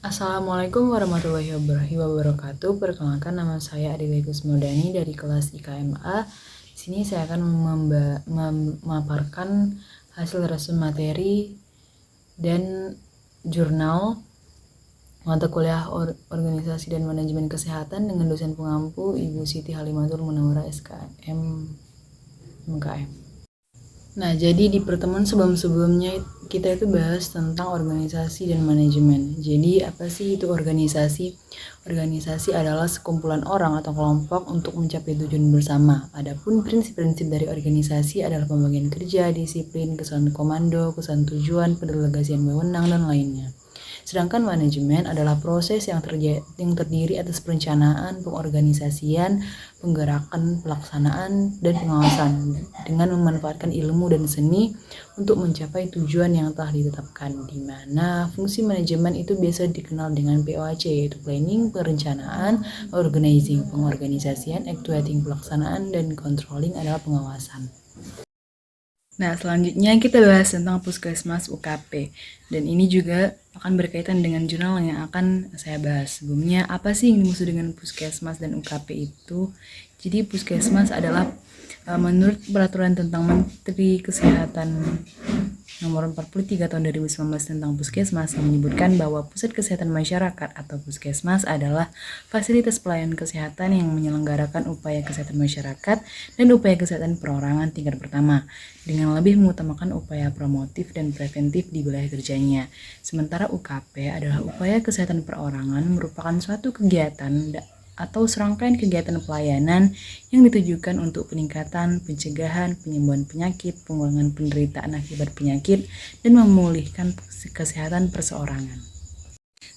Assalamualaikum warahmatullahi wabarakatuh. Perkenalkan, nama saya Adila Kusmodani dari kelas IKMA. Di sini saya akan memaparkan hasil resum materi dan jurnal mata kuliah Organisasi dan Manajemen Kesehatan dengan dosen pengampu Ibu Siti Halimatul Munawwarah SKM MKM. Nah, jadi di pertemuan sebelum-sebelumnya kita itu bahas tentang organisasi dan manajemen. Jadi apa sih itu organisasi? Organisasi adalah sekumpulan orang atau kelompok untuk mencapai tujuan bersama. Adapun prinsip-prinsip dari organisasi adalah pembagian kerja, disiplin, kesan komando, kesan tujuan, pendelegasian wewenang, dan lainnya. Sedangkan manajemen adalah proses yang terdiri atas perencanaan, pengorganisasian, penggerakan, pelaksanaan, dan pengawasan dengan memanfaatkan ilmu dan seni untuk mencapai tujuan yang telah ditetapkan, di mana fungsi manajemen itu biasa dikenal dengan POAC, yaitu planning, perencanaan, organizing, pengorganisasian, actuating, pelaksanaan, dan controlling adalah pengawasan. Nah, selanjutnya kita bahas tentang Puskesmas UKP, dan ini juga akan berkaitan dengan jurnal yang akan saya bahas. Sebelumnya, apa sih yang dimaksud dengan Puskesmas dan UKP itu? Jadi Puskesmas adalah menurut peraturan tentang Menteri Kesehatan Nomor 43 tahun 2019 tentang Puskesmas yang menyebutkan bahwa pusat kesehatan masyarakat atau Puskesmas adalah fasilitas pelayanan kesehatan yang menyelenggarakan upaya kesehatan masyarakat dan upaya kesehatan perorangan tingkat pertama dengan lebih mengutamakan upaya promotif dan preventif di wilayah kerjanya. Sementara UKP adalah upaya kesehatan perorangan merupakan suatu kegiatan atau serangkaian kegiatan pelayanan yang ditujukan untuk peningkatan, pencegahan, penyembuhan penyakit, pengurangan penderitaan akibat penyakit, dan memulihkan kesehatan perseorangan.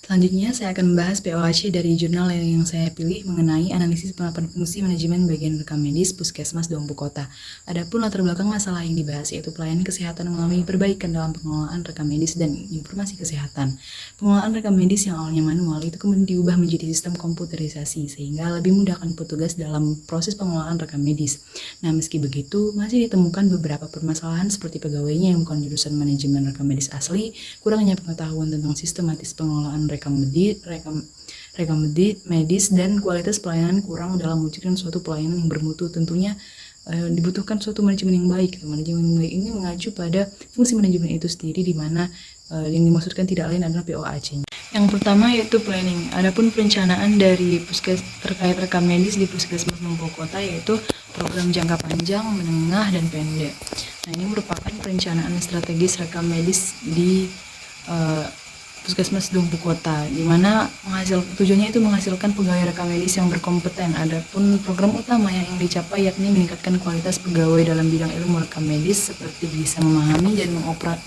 Selanjutnya saya akan membahas POAC dari jurnal yang saya pilih mengenai analisis penerapan fungsi manajemen bagian rekam medis Puskesmas Dompu Kota. Adapun latar belakang masalah yang dibahas yaitu pelayanan kesehatan mengalami perbaikan dalam pengelolaan rekam medis dan informasi kesehatan. Pengelolaan rekam medis yang awalnya manual itu kemudian diubah menjadi sistem komputerisasi sehingga lebih memudahkan petugas dalam proses pengelolaan rekam medis. Nah, meski begitu masih ditemukan beberapa permasalahan seperti pegawainya yang bukan jurusan manajemen rekam medis asli, kurangnya pengetahuan tentang sistematis pengelolaan rekam medis dan kualitas pelayanan kurang dalam mewujudkan suatu pelayanan yang bermutu. Tentunya dibutuhkan suatu manajemen yang baik. Manajemen yang baik ini mengacu pada fungsi manajemen itu sendiri, di mana yang dimaksudkan tidak lain adalah POAC. Yang pertama yaitu planning. Adapun perencanaan dari terkait rekam medis di Puskesmas Dompu Kota yaitu program jangka panjang, menengah, dan pendek. Nah, ini merupakan perencanaan strategis rekam medis di Puskesmas Dompu Kota, di mana tujuannya itu menghasilkan pegawai rekam medis yang berkompeten. Adapun program utama yang ingin dicapai yakni meningkatkan kualitas pegawai dalam bidang ilmu rekam medis seperti bisa memahami dan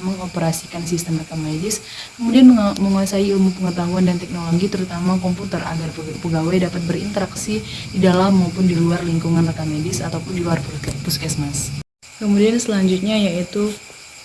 mengoperasikan sistem rekam medis, kemudian menguasai ilmu pengetahuan dan teknologi terutama komputer agar pegawai dapat berinteraksi di dalam maupun di luar lingkungan rekam medis ataupun di luar puskesmas. Kemudian selanjutnya yaitu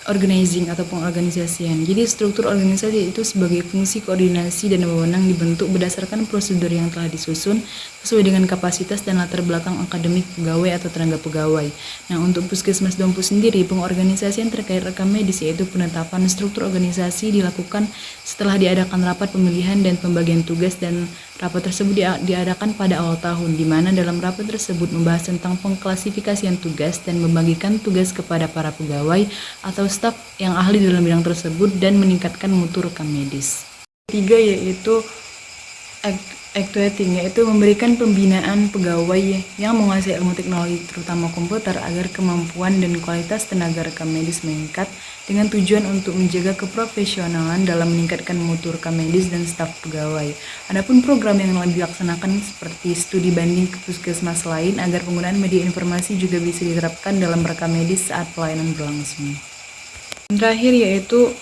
organizing atau pengorganisasian. Jadi struktur organisasi itu sebagai fungsi koordinasi dan wewenang dibentuk berdasarkan prosedur yang telah disusun sesuai dengan kapasitas dan latar belakang akademik pegawai atau tenaga pegawai. Nah, untuk Puskesmas Dompu sendiri, pengorganisasian terkait rekam medis yaitu penetapan struktur organisasi dilakukan setelah diadakan rapat pemilihan dan pembagian tugas, dan rapat tersebut diadakan pada awal tahun, di mana dalam rapat tersebut membahas tentang pengklasifikasian tugas dan membagikan tugas kepada para pegawai atau staf yang ahli dalam bidang tersebut dan meningkatkan mutu rekam medis. Ketiga yaitu actuating, yaitu memberikan pembinaan pegawai yang menguasai ilmu teknologi terutama komputer agar kemampuan dan kualitas tenaga rekam medis meningkat dengan tujuan untuk menjaga keprofesionalan dalam meningkatkan mutu rekam medis dan staf pegawai. Adapun program yang dilaksanakan seperti studi banding ke puskesmas lain agar penggunaan media informasi juga bisa diterapkan dalam rekam medis saat pelayanan berlangsung. Terakhir yaitu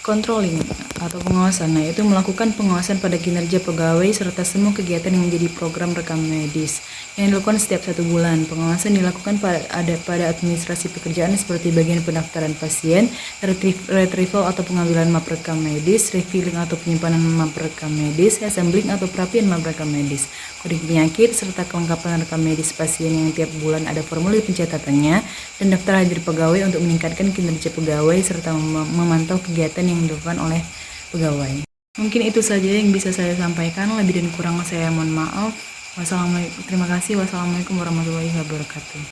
controlling atau pengawasan, yaitu melakukan pengawasan pada kinerja pegawai serta semua kegiatan yang menjadi program rekam medis yang dilakukan setiap 1 bulan. Pengawasan dilakukan pada administrasi pekerjaan seperti bagian pendaftaran pasien, retrieval atau pengambilan map rekam medis, refilling atau penyimpanan map rekam medis, assembling atau perapian map rekam medis, kode penyakit serta kelengkapan rekam medis pasien yang tiap bulan ada formulir pencatatannya, dan daftar hadir pegawai untuk meningkatkan kinerja pegawai serta memantau kegiatan yang dilakukan oleh pegawai. Mungkin itu saja yang bisa saya sampaikan, lebih dan kurang saya mohon maaf. Terima kasih. Wassalamualaikum warahmatullahi wabarakatuh.